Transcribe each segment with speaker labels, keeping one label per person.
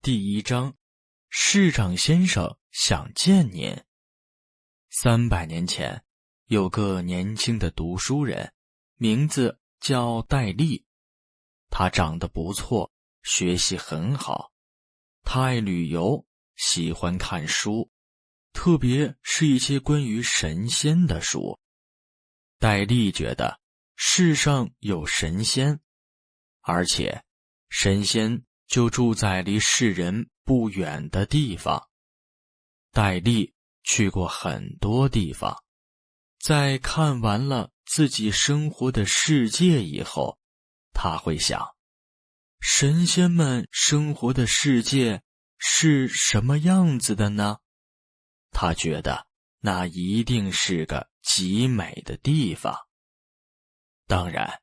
Speaker 1: 第1章，市长先生想见您。300年前，有个年轻的读书人，名字叫戴笠。他长得不错，学习很好。他爱旅游，喜欢看书，特别是一些关于神仙的书。戴笠觉得世上有神仙，而且神仙就住在离世人不远的地方。戴笠去过很多地方，在看完了自己生活的世界以后，他会想，神仙们生活的世界是什么样子的呢？他觉得那一定是个极美的地方。当然，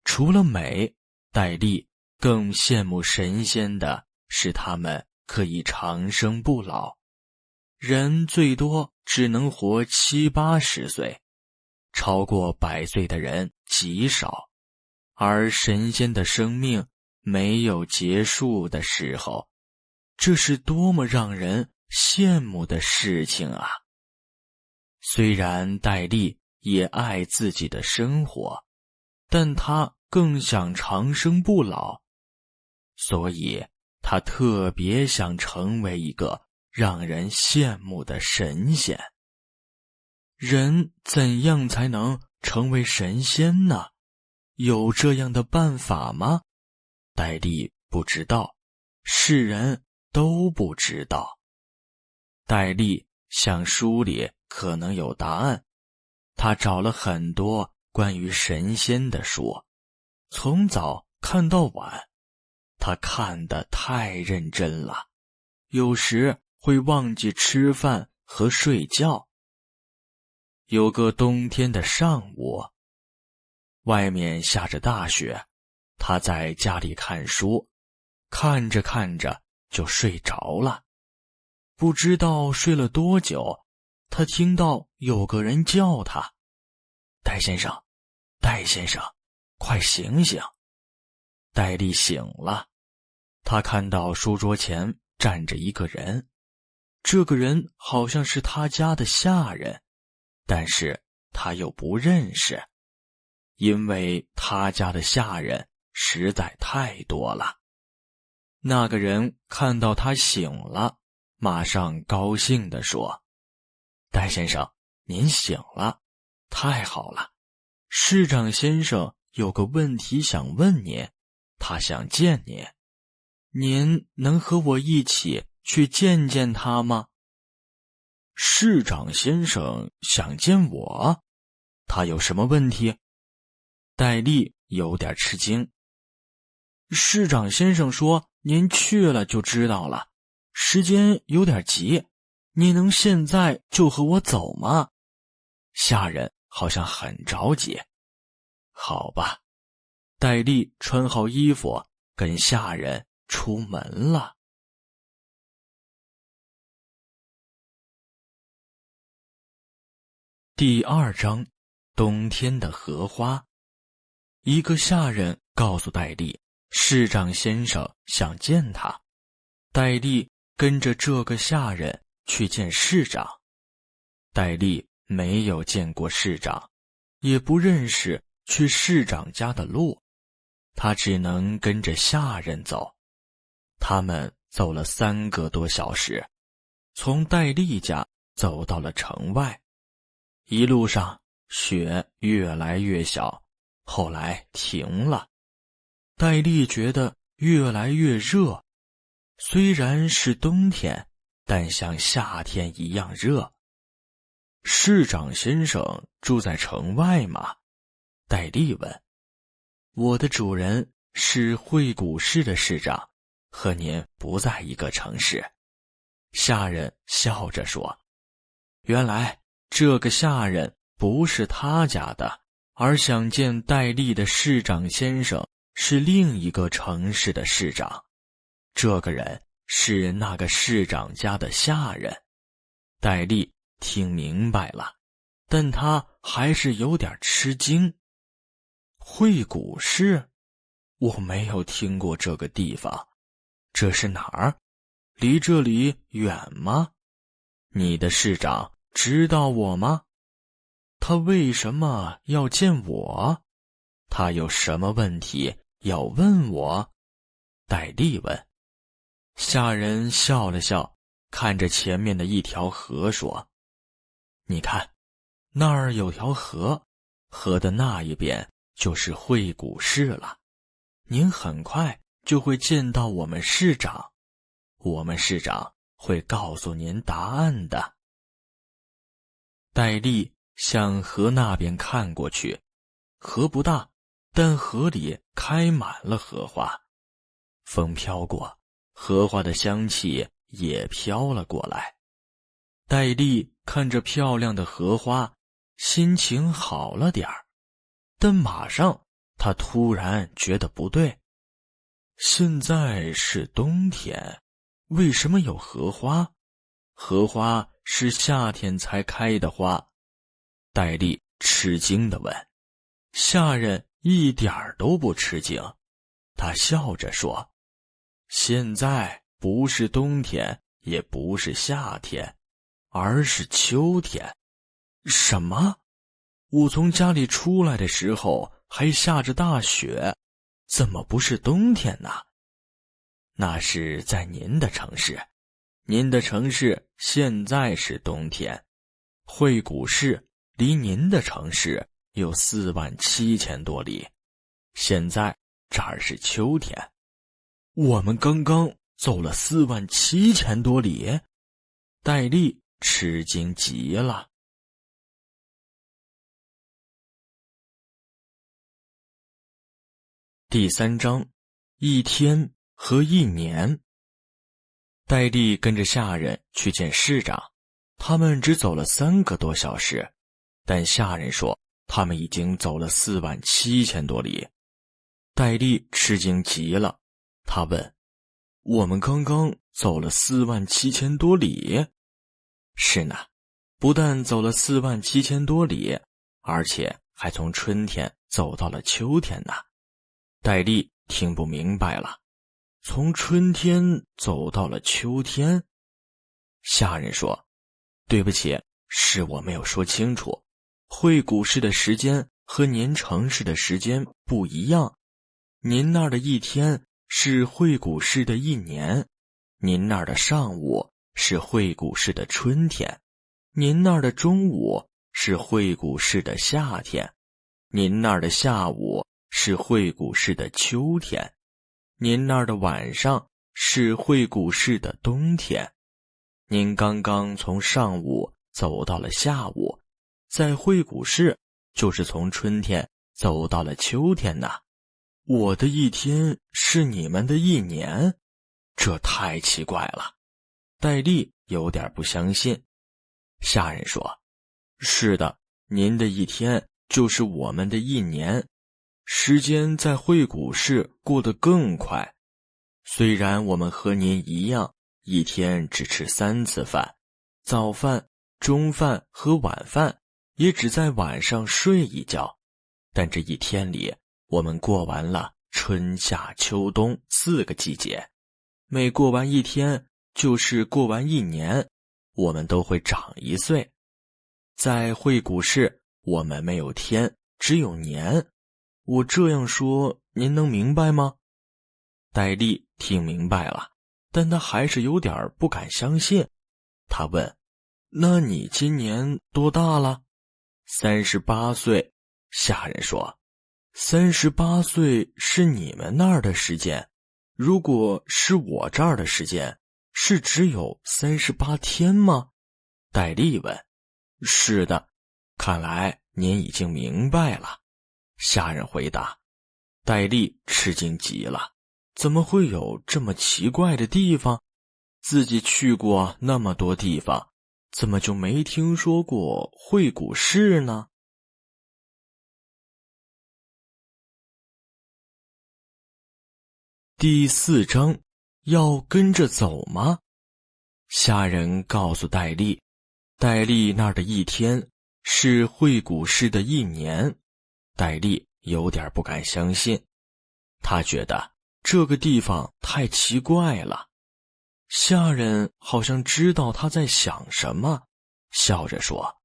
Speaker 1: 除了美，戴笠更羡慕神仙的是他们可以长生不老，人最多只能活70、80岁，超过100岁的人极少，而神仙的生命没有结束的时候，这是多么让人羡慕的事情啊！虽然戴笠也爱自己的生活，但他更想长生不老，所以他特别想成为一个让人羡慕的神仙。人怎样才能成为神仙呢？有这样的办法吗？戴笠不知道，世人都不知道。戴笠想书里可能有答案，他找了很多关于神仙的书，从早看到晚。他看得太认真了，有时会忘记吃饭和睡觉。有个冬天的上午，外面下着大雪，他在家里看书，看着看着就睡着了。不知道睡了多久，他听到有个人叫他：“戴先生，戴先生，快醒醒！”戴笠醒了，他看到书桌前站着一个人，这个人好像是他家的下人，但是他又不认识，因为他家的下人实在太多了。那个人看到他醒了，马上高兴地说：“戴先生，您醒了，太好了！市长先生有个问题想问您，他想见您，您能和我一起去见见他吗？”市长先生想见我？他有什么问题？戴笠有点吃惊。市长先生说您去了就知道了，时间有点急，你能现在就和我走吗？下人好像很着急。好吧，戴笠穿好衣服，跟下人出门了。第2章，冬天的荷花。一个下人告诉戴笠，市长先生想见他。戴笠跟着这个下人去见市长。戴笠没有见过市长，也不认识去市长家的路，他只能跟着下人走。他们走了3个多小时，从戴笠家走到了城外。一路上雪越来越小，后来停了。戴笠觉得越来越热，虽然是冬天，但像夏天一样热。市长先生住在城外吗？戴笠问。我的主人是惠谷市的市长，和您不在一个城市。下人笑着说。原来这个下人不是他家的，而想见戴笠的市长先生是另一个城市的市长。这个人是那个市长家的下人。戴笠听明白了，但他还是有点吃惊。惠谷市？我没有听过这个地方，这是哪儿？离这里远吗？你的市长知道我吗？他为什么要见我？他有什么问题要问我？戴笠问。下人笑了笑，看着前面的一条河说：你看，那儿有条河，河的那一边就是会谷市了。您很快就会见到我们市长，我们市长会告诉您答案的。戴笠向河那边看过去，河不大，但河里开满了荷花。风飘过，荷花的香气也飘了过来。戴笠看着漂亮的荷花，心情好了点儿，但马上他突然觉得不对。现在是冬天，为什么有荷花？荷花是夏天才开的花。戴笠吃惊地问。下人一点儿都不吃惊，他笑着说：现在不是冬天，也不是夏天，而是秋天。什么？我从家里出来的时候还下着大雪，怎么不是冬天呢？那是在您的城市，您的城市现在是冬天。会谷市离您的城市有47000多里，现在这儿是秋天。我们刚刚走了47000多里，戴笠吃惊极了。第3章，一天和一年。戴笠跟着下人去见市长，他们只走了3个多小时，但下人说他们已经走了47000多里。戴笠吃惊极了，他问：我们刚刚走了47000多里？是呢，不但走了47000多里，而且还从春天走到了秋天呢。戴笠听不明白了，从春天走到了秋天？下人说：对不起，是我没有说清楚，会谷市的时间和您城市的时间不一样。您那儿的一天是会谷市的一年，您那儿的上午是会谷市的春天，您那儿的中午是会谷市的夏天，您那儿的下午是会谷市的秋天，您那儿的晚上是会谷市的冬天。您刚刚从上午走到了下午，在会谷市就是从春天走到了秋天呢。我的一天是你们的一年，这太奇怪了。戴笠有点不相信。下人说：是的，您的一天就是我们的一年，时间在会谷市过得更快。虽然我们和您一样，一天只吃3次饭，早饭、中饭和晚饭，也只在晚上睡一觉，但这一天里我们过完了春夏秋冬4个季节，每过完一天就是过完一年，我们都会长1岁。在会谷市，我们没有天，只有年。我这样说，您能明白吗？戴笠听明白了，但他还是有点不敢相信。他问：那你今年多大了？38岁。下人说：38岁是你们那儿的时间，如果是我这儿的时间，是只有38天吗？戴笠问。是的，看来您已经明白了。下人回答。戴笠吃惊极了，怎么会有这么奇怪的地方？自己去过那么多地方，怎么就没听说过会谷市呢？第4章，要跟着走吗？下人告诉戴笠，戴笠那儿的一天是会谷市的一年。戴笠有点不敢相信，他觉得这个地方太奇怪了。下人好像知道他在想什么，笑着说：“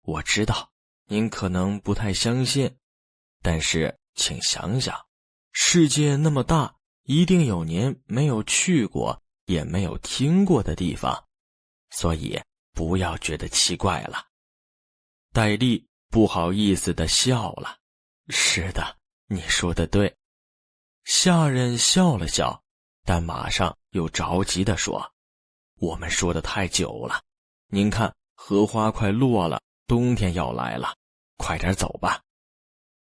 Speaker 1: 我知道，您可能不太相信，但是请想想，世界那么大，一定有您没有去过，也没有听过的地方，所以不要觉得奇怪了。”戴笠不好意思地笑了：“是的，你说的对。”下人笑了笑，但马上又着急地说：“我们说的太久了，您看荷花快落了，冬天要来了，快点走吧。”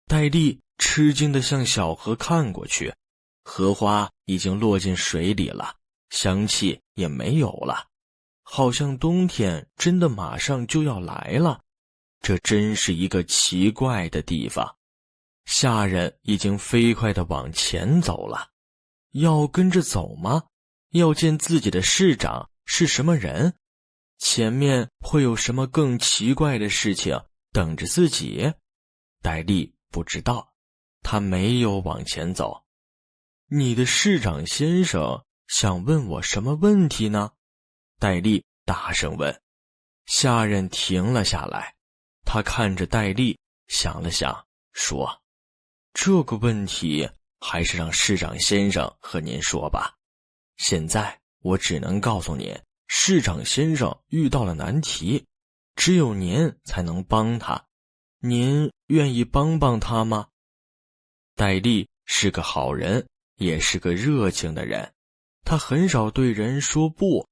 Speaker 1: 戴笠吃惊地向小河看过去，荷花已经落进水里了，香气也没有了，好像冬天真的马上就要来了。这真是一个奇怪的地方。下人已经飞快地往前走了。要跟着走吗？要见自己的市长是什么人？前面会有什么更奇怪的事情等着自己？戴笠不知道，他没有往前走。你的市长先生想问我什么问题呢？戴笠大声问。下人停了下来，他看着戴笠，想了想，说：“这个问题还是让市长先生和您说吧。现在我只能告诉您，市长先生遇到了难题，只有您才能帮他。您愿意帮帮他吗？”戴笠是个好人，也是个热情的人，他很少对人说不，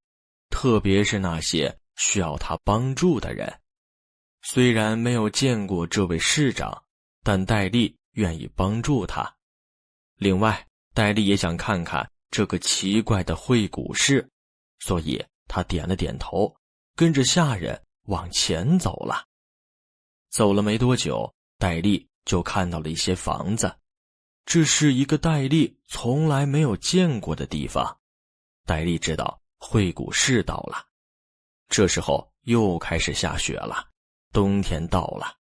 Speaker 1: 特别是那些需要他帮助的人。虽然没有见过这位市长，但戴笠愿意帮助他。另外，戴笠也想看看这个奇怪的会古市，所以他点了点头，跟着下人往前走了。走了没多久，戴笠就看到了一些房子，这是一个戴笠从来没有见过的地方。戴笠知道会古市到了。这时候又开始下雪了，冬天到了，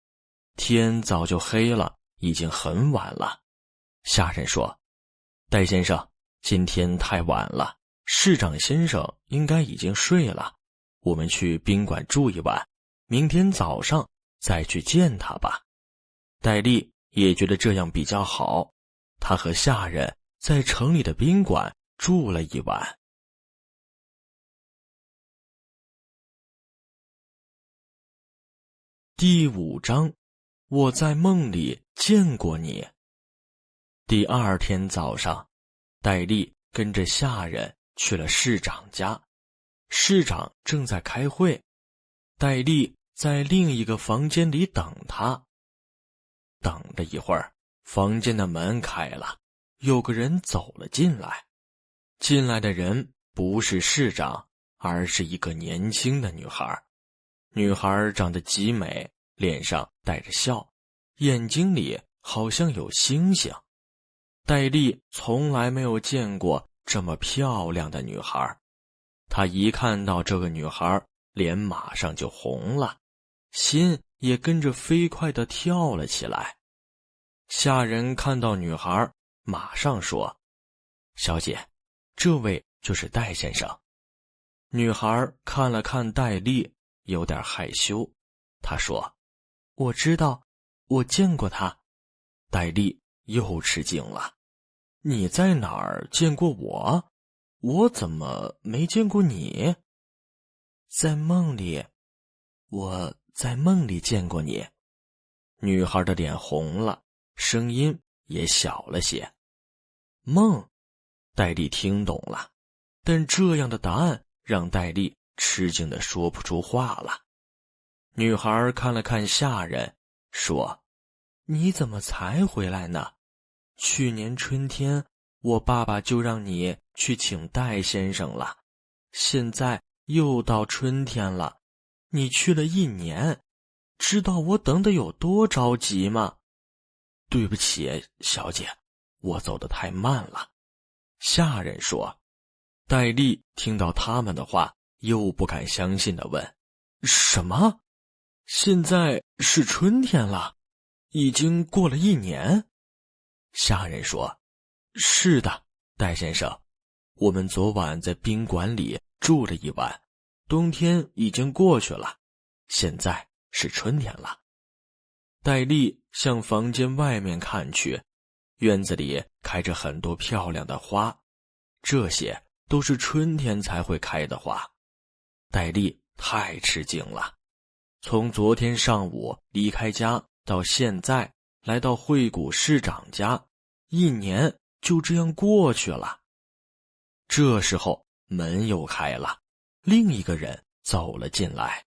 Speaker 1: 天早就黑了，已经很晚了。下人说：“戴先生，今天太晚了，市长先生应该已经睡了，我们去宾馆住一晚，明天早上再去见他吧。”戴笠也觉得这样比较好，他和下人在城里的宾馆住了一晚。第5章，我在梦里见过你。第2天早上，戴笠跟着下人去了市长家，市长正在开会，戴笠在另一个房间里等他。等了一会儿，房间的门开了，有个人走了进来。进来的人不是市长，而是一个年轻的女孩。女孩长得极美，脸上带着笑，眼睛里好像有星星。戴笠从来没有见过这么漂亮的女孩，他一看到这个女孩，脸马上就红了，心也跟着飞快地跳了起来。下人看到女孩，马上说：“小姐，这位就是戴先生。”女孩看了看戴笠，有点害羞，她说：“我知道，我见过他。”戴笠又吃惊了：“你在哪儿见过我？我怎么没见过你？”“在梦里，我在梦里见过你。”女孩的脸红了，声音也小了些。梦，戴笠听懂了，但这样的答案让戴笠吃惊地说不出话了。女孩看了看下人，说：“你怎么才回来呢？去年春天，我爸爸就让你去请戴先生了，现在又到春天了，你去了1年，知道我等得有多着急吗？”“对不起，小姐，我走得太慢了。”下人说。戴笠听到他们的话，又不敢相信地问：“什么？现在是春天了？已经过了1年？”下人说：“是的，戴先生，我们昨晚在宾馆里住了一晚，冬天已经过去了，现在是春天了。戴丽向房间外面看去，院子里开着很多漂亮的花，这些都是春天才会开的花。戴丽太吃惊了，从昨天上午离开家到现在来到惠谷市长家，1年就这样过去了。这时候门又开了，另一个人走了进来。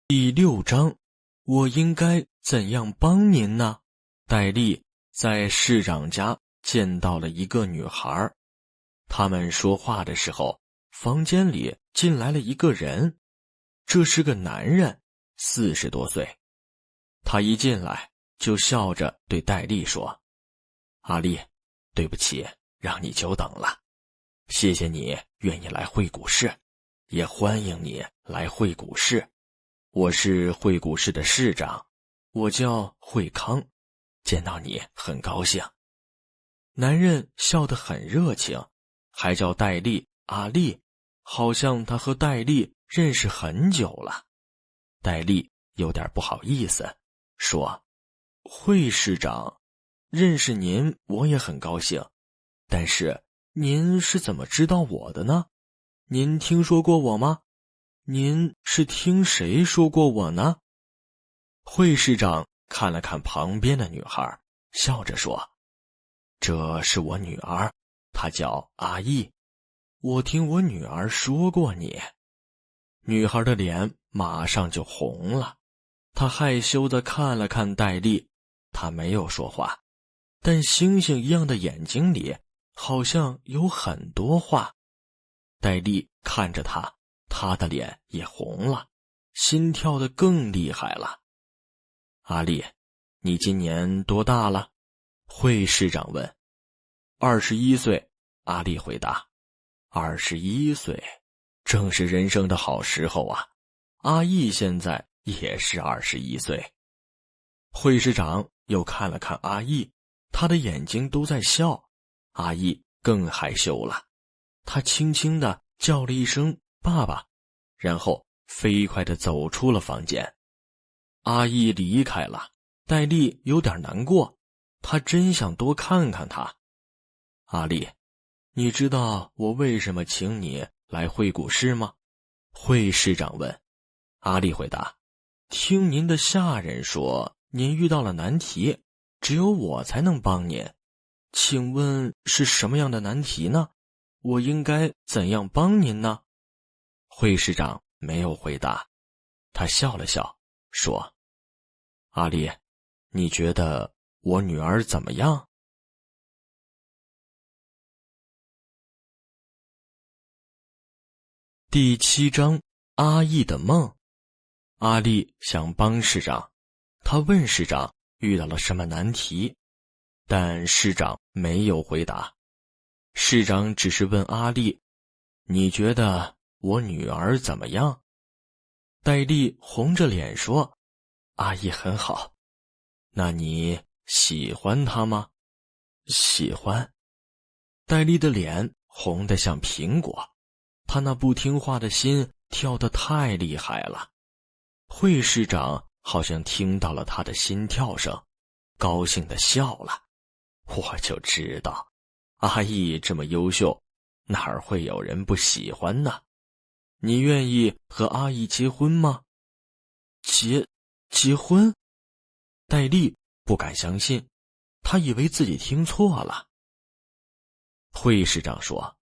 Speaker 1: 第6章，我应该怎样帮您呢？戴丽在市长家见到了一个女孩，他们说话的时候，房间里进来了一个人，这是个男人，40多岁。他一进来就笑着对戴丽说：“阿丽，对不起，让你久等了。谢谢你愿意来惠谷市，也欢迎你来惠谷市。我是惠谷市的市长，我叫惠康，见到你很高兴。”男人笑得很热情，还叫戴丽阿丽，好像他和戴丽认识很久了。戴丽有点不好意思，说：“惠市长，认识您我也很高兴，但是您是怎么知道我的呢？您听说过我吗？您是听谁说过我呢？”惠市长看了看旁边的女孩，笑着说：“这是我女儿，她叫阿义，我听我女儿说过你。”女孩的脸马上就红了，她害羞地看了看戴丽，她没有说话，但星星一样的眼睛里好像有很多话。戴丽看着她，她的脸也红了，心跳得更厉害了。“阿丽，你今年多大了？”惠市长问。“21岁。”阿丽回答。“21岁，正是人生的好时候啊。阿义现在也是21岁。”惠市长又看了看阿义，他的眼睛都在笑。阿义更害羞了，他轻轻地叫了一声“爸爸”，然后飞快地走出了房间。阿义离开了，戴丽有点难过，她真想多看看他。“阿丽，你知道我为什么请你来惠谷市吗？”惠市长问。阿丽回答：“听您的下人说，您遇到了难题，只有我才能帮您。请问是什么样的难题呢？我应该怎样帮您呢？”惠市长没有回答，他笑了笑，说：“阿丽，你觉得我女儿怎么样？”第7章，阿义的梦。阿丽想帮市长，他问市长遇到了什么难题，但市长没有回答。市长只是问阿丽：“你觉得我女儿怎么样？”戴丽红着脸说：“阿义很好。”“那你喜欢她吗？”“喜欢。”戴丽的脸红得像苹果，她那不听话的心跳得太厉害了。惠市长好像听到了他的心跳声，高兴地笑了。“我就知道，阿义这么优秀，哪儿会有人不喜欢呢？你愿意和阿义结婚吗？”“结婚？”戴丽不敢相信，他以为自己听错了。惠市长说：“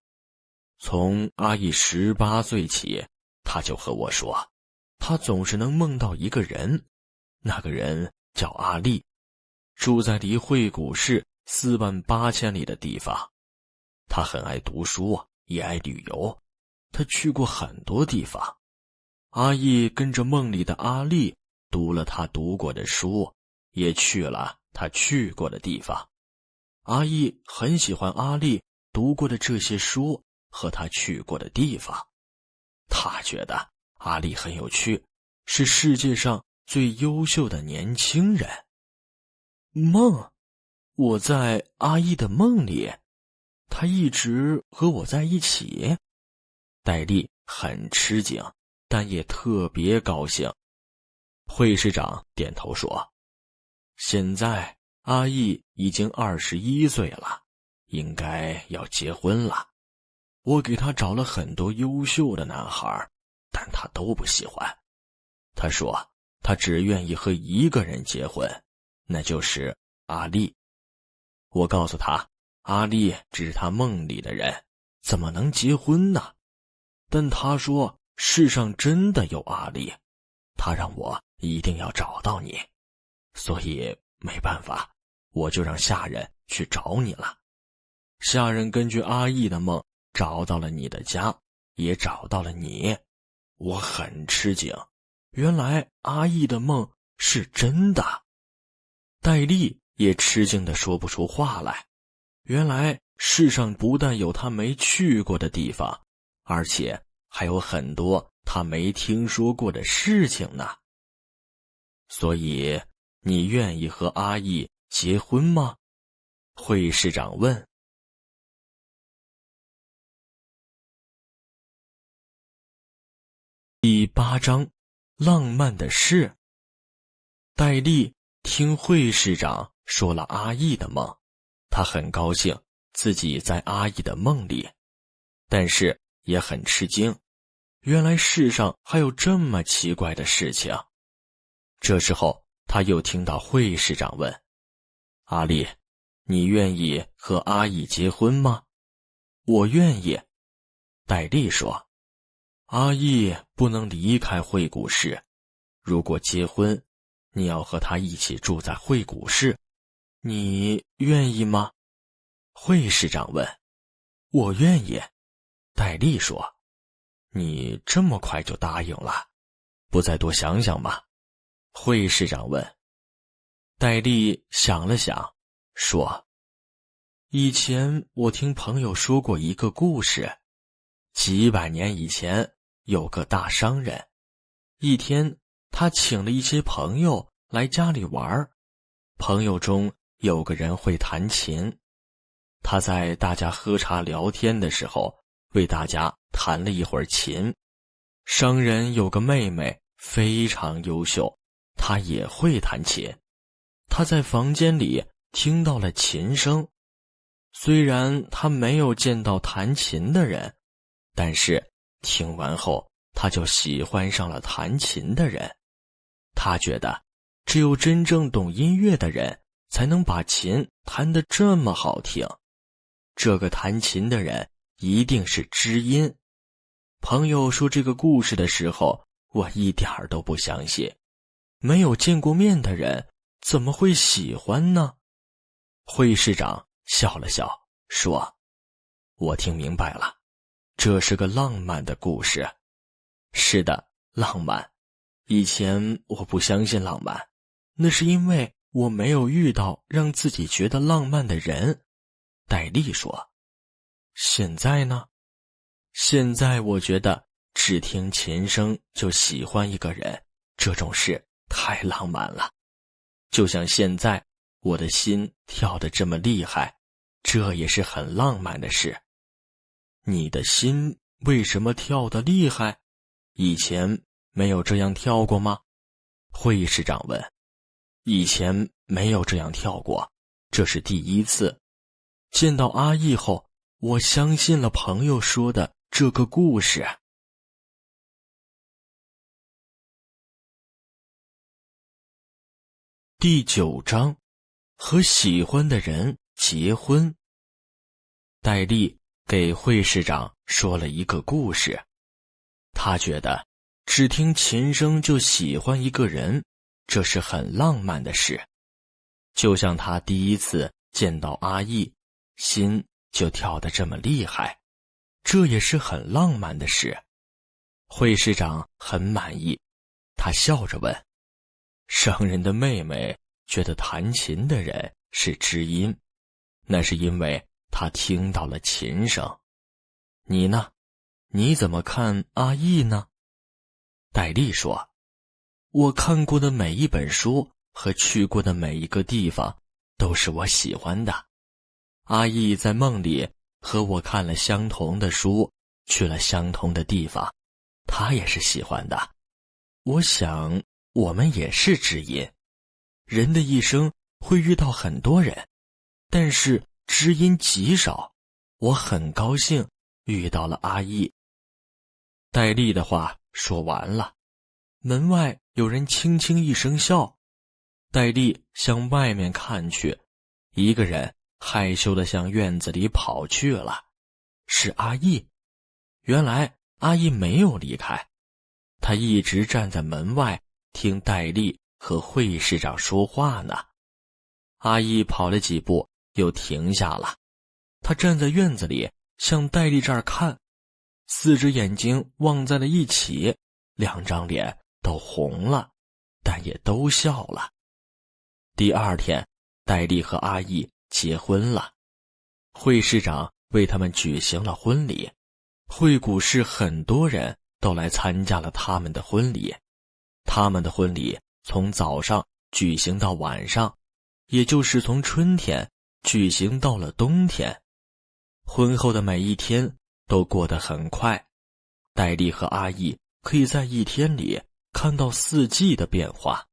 Speaker 1: 从阿义18岁起，他就和我说，他总是能梦到一个人，那个人叫阿丽，住在离惠谷市48000里的地方。他很爱读书，也爱旅游，他去过很多地方。阿义跟着梦里的阿丽读了他读过的书，也去了他去过的地方。阿义很喜欢阿丽读过的这些书和他去过的地方，他觉得阿丽很有趣，是世界上最优秀的年轻人。”梦？我在阿义的梦里，他一直和我在一起。戴笠很吃惊，但也特别高兴。会师长点头说：现在阿义已经21岁了，应该要结婚了。我给他找了很多优秀的男孩，但他都不喜欢。他说他只愿意和一个人结婚，那就是阿丽。我告诉他，阿丽只是他梦里的人，怎么能结婚呢？但他说世上真的有阿丽，他让我一定要找到你，所以没办法，我就让下人去找你了。下人根据阿义的梦找到了你的家，也找到了你。我很吃惊，原来阿义的梦是真的。戴笠也吃惊地说不出话来，原来世上不但有他没去过的地方，而且还有很多他没听说过的事情呢。所以你愿意和阿义结婚吗？会师长问。第8章，浪漫的事。戴笠听会师长说了阿义的梦，他很高兴自己在阿义的梦里，但是也很吃惊，原来世上还有这么奇怪的事情。这时候他又听到会师长问：阿丽，你愿意和阿义结婚吗？我愿意。戴笠说：阿义不能离开会谷市，如果结婚，你要和他一起住在会谷市，你愿意吗？会师长问。我愿意。戴笠说：你这么快就答应了，不再多想想吗？会师长问。戴笠想了想，说：以前我听朋友说过一个故事，几百年以前有个大商人，一天他请了一些朋友来家里玩，朋友中有个人会弹琴，他在大家喝茶聊天的时候为大家弹了一会儿琴。商人有个妹妹非常优秀，她也会弹琴。她在房间里听到了琴声，虽然她没有见到弹琴的人，但是听完后她就喜欢上了弹琴的人。她觉得只有真正懂音乐的人才能把琴弹得这么好听，这个弹琴的人一定是知音。朋友说这个故事的时候，我一点儿都不相信，没有见过面的人怎么会喜欢呢？会师长笑了笑说：我听明白了，这是个浪漫的故事。是的，浪漫。以前我不相信浪漫，那是因为我没有遇到让自己觉得浪漫的人。戴笠说。现在呢？现在我觉得只听琴声就喜欢一个人，这种事太浪漫了。就像现在我的心跳得这么厉害，这也是很浪漫的事。你的心为什么跳得厉害？以前没有这样跳过吗？会师长问。以前没有这样跳过，这是第一次。见到阿义后，我相信了朋友说的这个故事。第9章，和喜欢的人结婚。戴笠给会师长说了一个故事，他觉得只听琴声就喜欢一个人，这是很浪漫的事。就像他第一次见到阿义，心就跳得这么厉害，这也是很浪漫的事。会师长很满意，他笑着问：商人的妹妹觉得弹琴的人是知音，那是因为他听到了琴声。你呢？你怎么看阿义呢？戴笠说：我看过的每一本书和去过的每一个地方都是我喜欢的。阿义在梦里和我看了相同的书，去了相同的地方，他也是喜欢的。我想我们也是知音。人的一生会遇到很多人，但是知音极少。我很高兴遇到了阿义。戴笠的话说完了，门外有人轻轻一声笑。戴笠向外面看去，一个人害羞地向院子里跑去了，是阿义。原来阿义没有离开，他一直站在门外听戴笠和会市长说话呢。阿义跑了几步又停下了，他站在院子里向戴笠这儿看，四只眼睛望在了一起，两张脸都红了，但也都笑了。第二天，戴笠和阿义结婚了，会市长为他们举行了婚礼，会谷市很多人都来参加了他们的婚礼。他们的婚礼从早上举行到晚上，也就是从春天举行到了冬天。婚后的每一天都过得很快，戴笠和阿义可以在一天里看到四季的变化。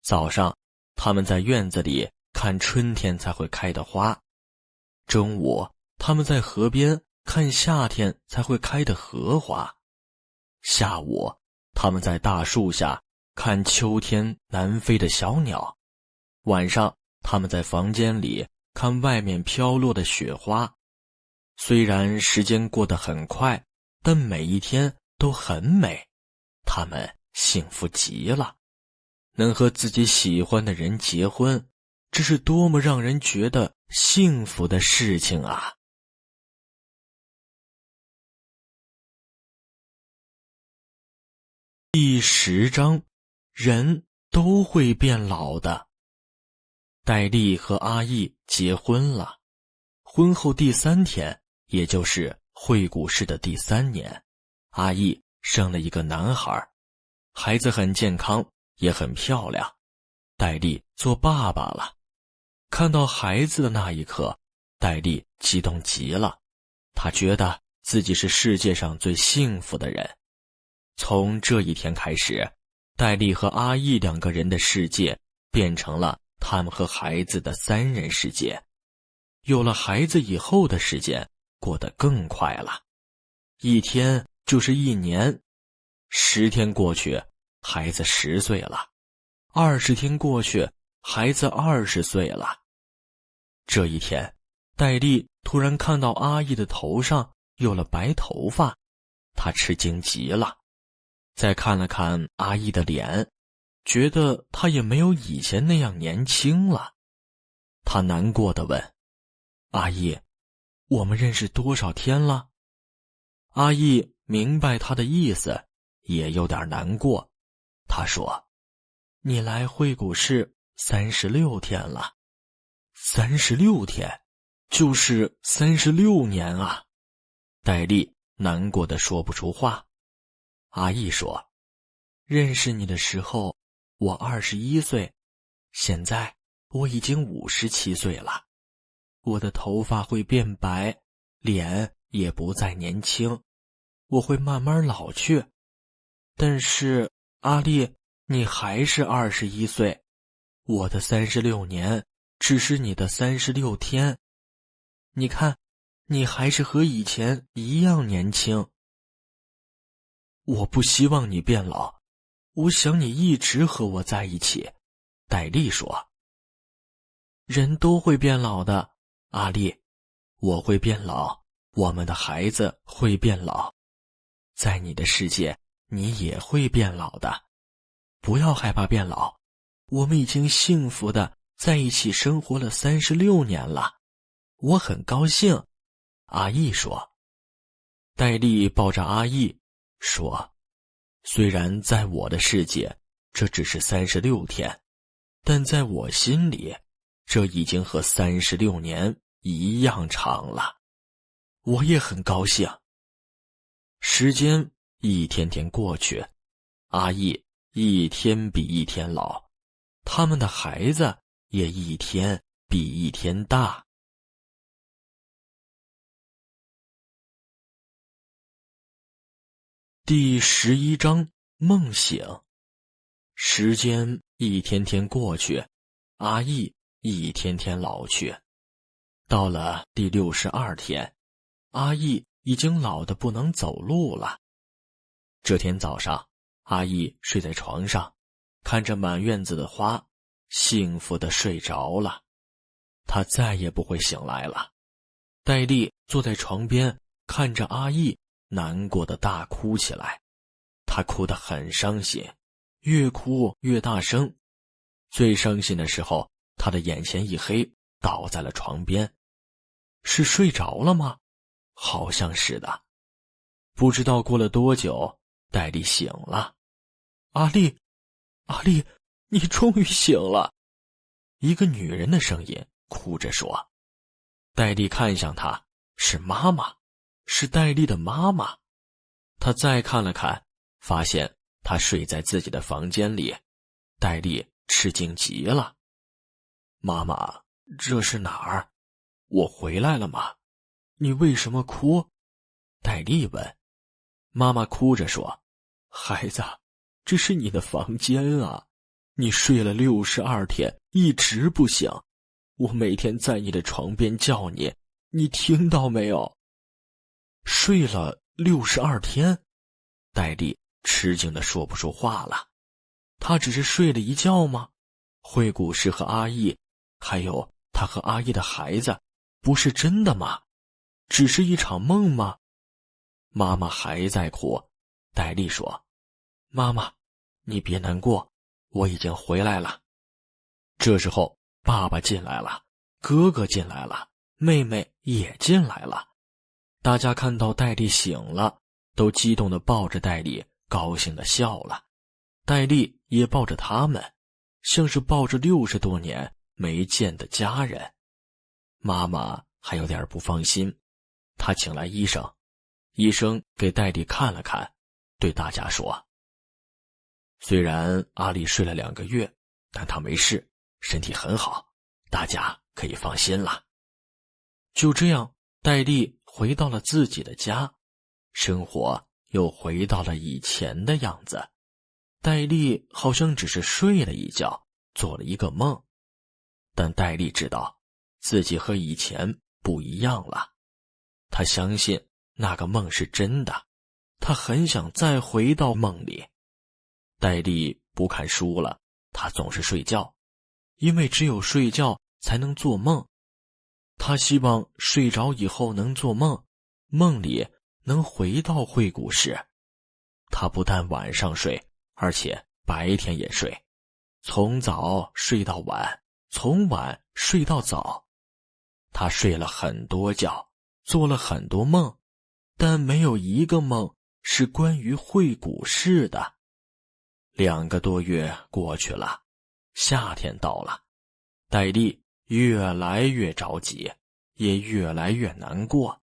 Speaker 1: 早上，他们在院子里看春天才会开的花；中午，他们在河边看夏天才会开的荷花；下午，他们在大树下看秋天南飞的小鸟；晚上，他们在房间里看外面飘落的雪花。虽然时间过得很快，但每一天都很美，他们幸福极了。能和自己喜欢的人结婚，这是多么让人觉得幸福的事情啊！第10章，人都会变老的。戴笠和阿义结婚了，婚后第3天，也就是会谷市的第3年，阿义生了一个男孩，孩子很健康，也很漂亮。戴笠做爸爸了。看到孩子的那一刻，戴笠激动极了，他觉得自己是世界上最幸福的人。从这一天开始，戴笠和阿义2个人的世界变成了他们和孩子的3人世界。有了孩子以后的时间过得更快了，一天就是1年，10天过去，孩子10岁了，20天过去，孩子20岁了。这一天，戴笠突然看到阿义的头上有了白头发，他吃惊极了。再看了看阿义的脸，觉得他也没有以前那样年轻了。他难过地问：“阿义，我们认识多少天了？”阿义明白他的意思，也有点难过。他说：“你来会谷市36天了。”36天，就是36年啊！戴笠难过的说不出话。阿义说：“认识你的时候，我21岁，现在我已经57岁了。我的头发会变白，脸也不再年轻，我会慢慢老去。但是，阿丽，你还是21岁，我的36年只是你的36天。你看，你还是和以前一样年轻。我不希望你变老，我想你一直和我在一起。”戴笠说。人都会变老的，阿丽，我会变老，我们的孩子会变老，在你的世界，你也会变老的。不要害怕变老，我们已经幸福的在一起生活了36年了，我很高兴。阿义说。戴笠抱着阿义说：“虽然在我的世界，这只是36天，但在我心里，这已经和36年一样长了。我也很高兴。”时间一天天过去，阿义一天比一天老，他们的孩子也一天比一天大。第11章梦醒。时间一天天过去，阿义一天天老去。到了第62天，阿义已经老得不能走路了。这天早上，阿义睡在床上，看着满院子的花，幸福地睡着了。他再也不会醒来了。戴笠坐在床边，看着阿义，难过的大哭起来。他哭得很伤心，越哭越大声。最伤心的时候，他的眼前一黑，倒在了床边。是睡着了吗？好像是的。不知道过了多久，戴笠醒了。阿丽，阿丽，你终于醒了。一个女人的声音哭着说。戴笠看向她，是妈妈，是戴笠的妈妈。他再看了看，发现她睡在自己的房间里。戴笠吃惊极了。妈妈，这是哪儿？我回来了吗？你为什么哭？戴笠问。妈妈哭着说，孩子，这是你的房间啊，你睡了62天，一直不醒。我每天在你的床边叫你，你听到没有？睡了62天？戴笠吃惊的说不出话了。他只是睡了一觉吗？惠古氏和阿义，还有他和阿义的孩子，不是真的吗？只是一场梦吗？妈妈还在哭。戴笠说，妈妈，你别难过，我已经回来了。这时候爸爸进来了，哥哥进来了，妹妹也进来了。大家看到戴笠醒了，都激动地抱着戴笠，高兴地笑了。戴笠也抱着他们，像是抱着60多年没见的家人。妈妈还有点不放心，她请来医生，医生给戴笠看了看，对大家说，虽然阿丽睡了2个月，但她没事，身体很好，大家可以放心了。就这样，戴笠回到了自己的家，生活又回到了以前的样子。戴笠好像只是睡了一觉，做了一个梦，但戴笠知道自己和以前不一样了。他相信那个梦是真的，他很想再回到梦里。戴笠不看书了，他总是睡觉，因为只有睡觉才能做梦。他希望睡着以后能做梦，梦里能回到惠古氏。他不但晚上睡，而且白天也睡，从早睡到晚，从晚睡到早。他睡了很多觉，做了很多梦，但没有一个梦是关于惠古氏的。2个多月过去了，夏天到了，戴笠越来越着急，也越来越难过。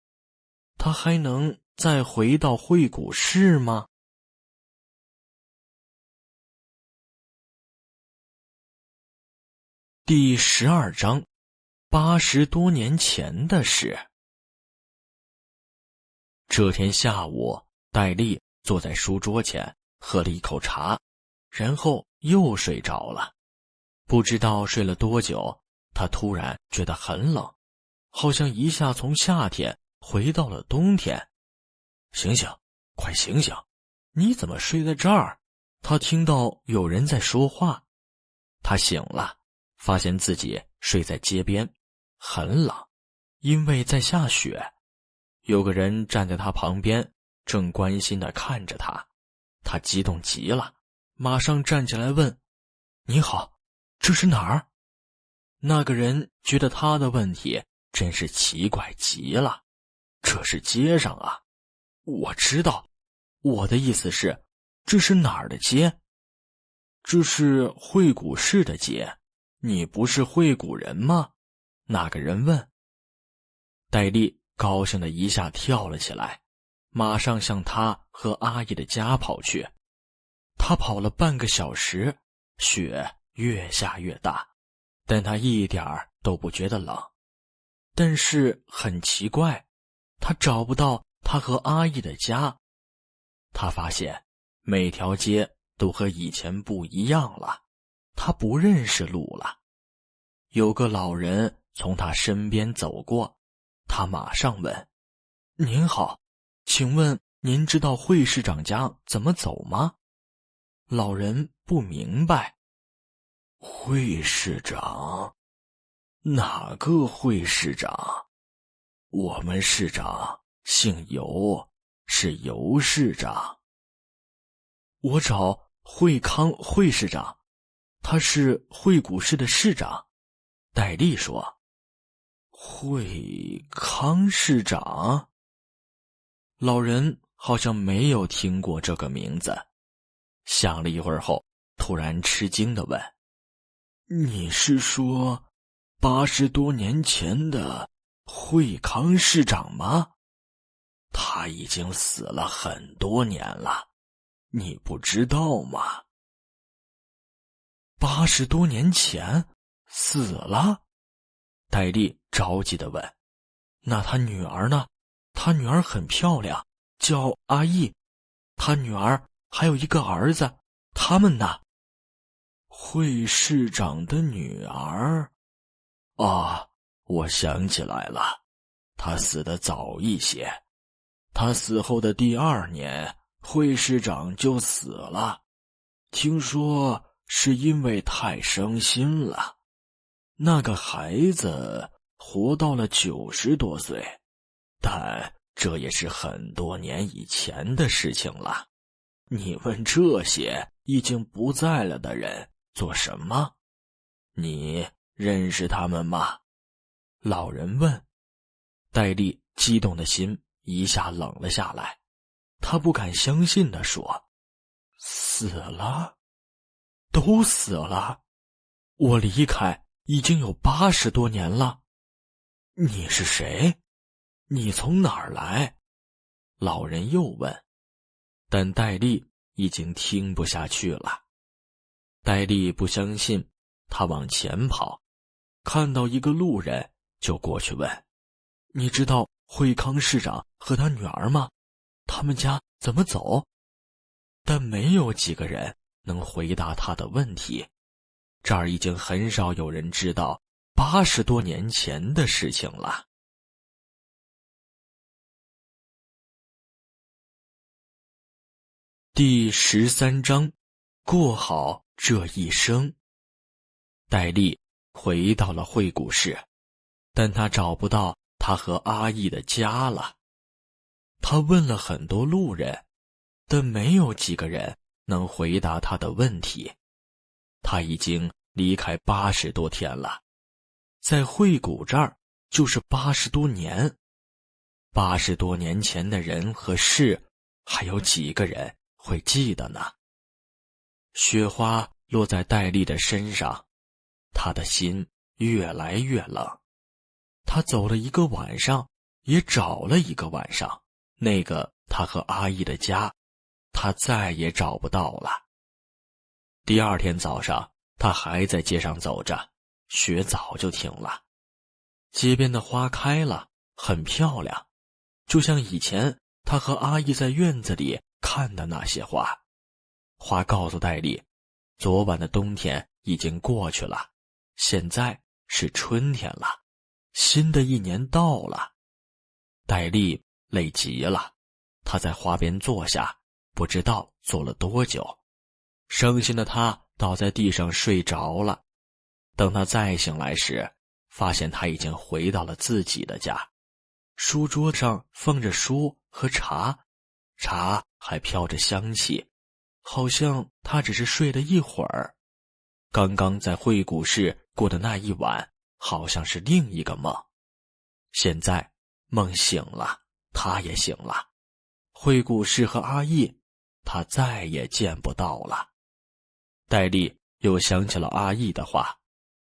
Speaker 1: 他还能再回到惠古氏吗？第12章，80多年前的事。这天下午，戴笠坐在书桌前，喝了一口茶，然后又睡着了。不知道睡了多久，他突然觉得很冷，好像一下从夏天回到了冬天。醒醒，快醒醒，你怎么睡在这儿？他听到有人在说话。他醒了，发现自己睡在街边，很冷，因为在下雪。有个人站在他旁边，正关心地看着他。他激动极了，马上站起来问，你好，这是哪儿？那个人觉得他的问题真是奇怪极了。这是街上啊。我知道，我的意思是，这是哪儿的街？这是惠古氏的街，你不是惠古人吗？那个人问。戴笠高兴的一下跳了起来，马上向他和阿姨的家跑去。他跑了半个小时，雪越下越大，但他一点儿都不觉得冷。但是很奇怪，他找不到他和阿义的家。他发现每条街都和以前不一样了，他不认识路了。有个老人从他身边走过，他马上问：“您好，请问您知道会市长家怎么走吗？”老人不明白。会市长？哪个会市长？我们市长姓尤，是尤市长。我找惠康会市长，他是惠谷市的市长。戴笠说。惠康市长？老人好像没有听过这个名字，想了一会儿后，突然吃惊地问：“你是说80多年前的惠康市长吗？他已经死了很多年了，你不知道吗？”80多年前死了？戴笠着急地问：“那他女儿呢？他女儿很漂亮，叫阿义。他女儿还有一个儿子，他们呢？”惠市长的女儿？啊，我想起来了，他死得早一些。他死后的第2年，惠市长就死了。听说是因为太伤心了。那个孩子活到了90多岁，但这也是很多年以前的事情了。你问这些已经不在了的人做什么？你认识他们吗？老人问。戴笠激动的心一下冷了下来，他不敢相信地说：“死了？都死了？我离开已经有80多年了。你是谁？你从哪儿来？”老人又问。但戴笠已经听不下去了。戴笠不相信，他往前跑，看到一个路人就过去问：“你知道惠康市长和他女儿吗？他们家怎么走？”但没有几个人能回答他的问题。这儿已经很少有人知道80多年前的事情了。第13章，过好这一生。戴笠回到了惠谷市，但他找不到他和阿义的家了。他问了很多路人，但没有几个人能回答他的问题。他已经离开80多天了，在惠谷这儿就是80多年。80多年前的人和事，还有几个人会记得呢？雪花落在戴笠的身上，他的心越来越冷。他走了一个晚上，也找了一个晚上，那个他和阿义的家，他再也找不到了。第2天早上，他还在街上走着，雪早就停了。街边的花开了，很漂亮，就像以前他和阿义在院子里看的那些花。花告诉戴笠，昨晚的冬天已经过去了，现在是春天了，新的一年到了。戴笠累极了，他在花边坐下，不知道坐了多久。伤心的他倒在地上睡着了。等他再醒来时，发现他已经回到了自己的家。书桌上放着书和茶，茶还飘着香气，好像他只是睡了一会儿。刚刚在惠谷市过的那一晚，好像是另一个梦。现在梦醒了，他也醒了。惠谷市和阿义，他再也见不到了。戴笠又想起了阿义的话：“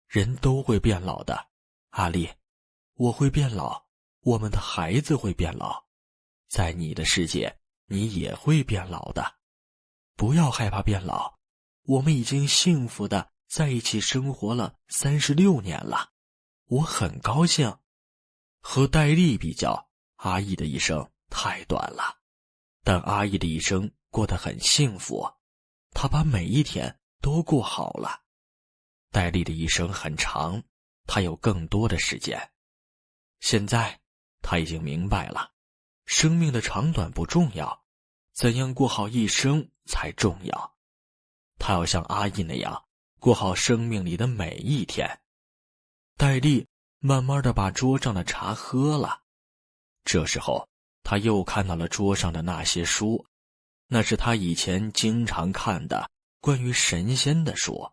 Speaker 1: 人都会变老的，阿丽，我会变老，我们的孩子会变老，在你的世界，你也会变老的。不要害怕变老，我们已经幸福的在一起生活了36年了，我很高兴。和戴丽比较，阿义的一生太短了，但阿义的一生过得很幸福，他把每一天都过好了。戴丽的一生很长，他有更多的时间。现在他已经明白了，生命的长短不重要，怎样过好一生才重要。他要像阿义那样过好生命里的每一天。戴丽慢慢地把桌上的茶喝了。这时候他又看到了桌上的那些书，那是他以前经常看的关于神仙的书。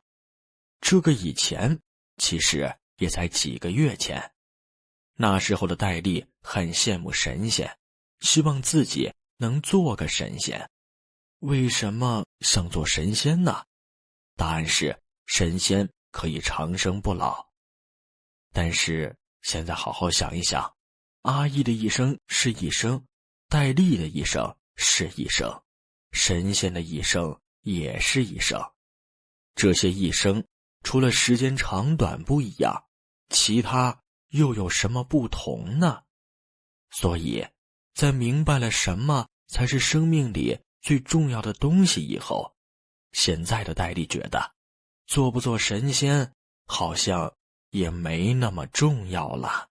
Speaker 1: 这个以前其实也才几个月前。那时候的戴丽很羡慕神仙，希望自己能做个神仙。为什么想做神仙呢？答案是神仙可以长生不老。但是现在好好想一想，阿义的一生是一生，戴丽的一生是一生，神仙的一生也是一生。这些一生除了时间长短不一样，其他又有什么不同呢？所以在明白了什么才是生命里最重要的东西以后，现在的戴丽觉得做不做神仙好像也没那么重要了。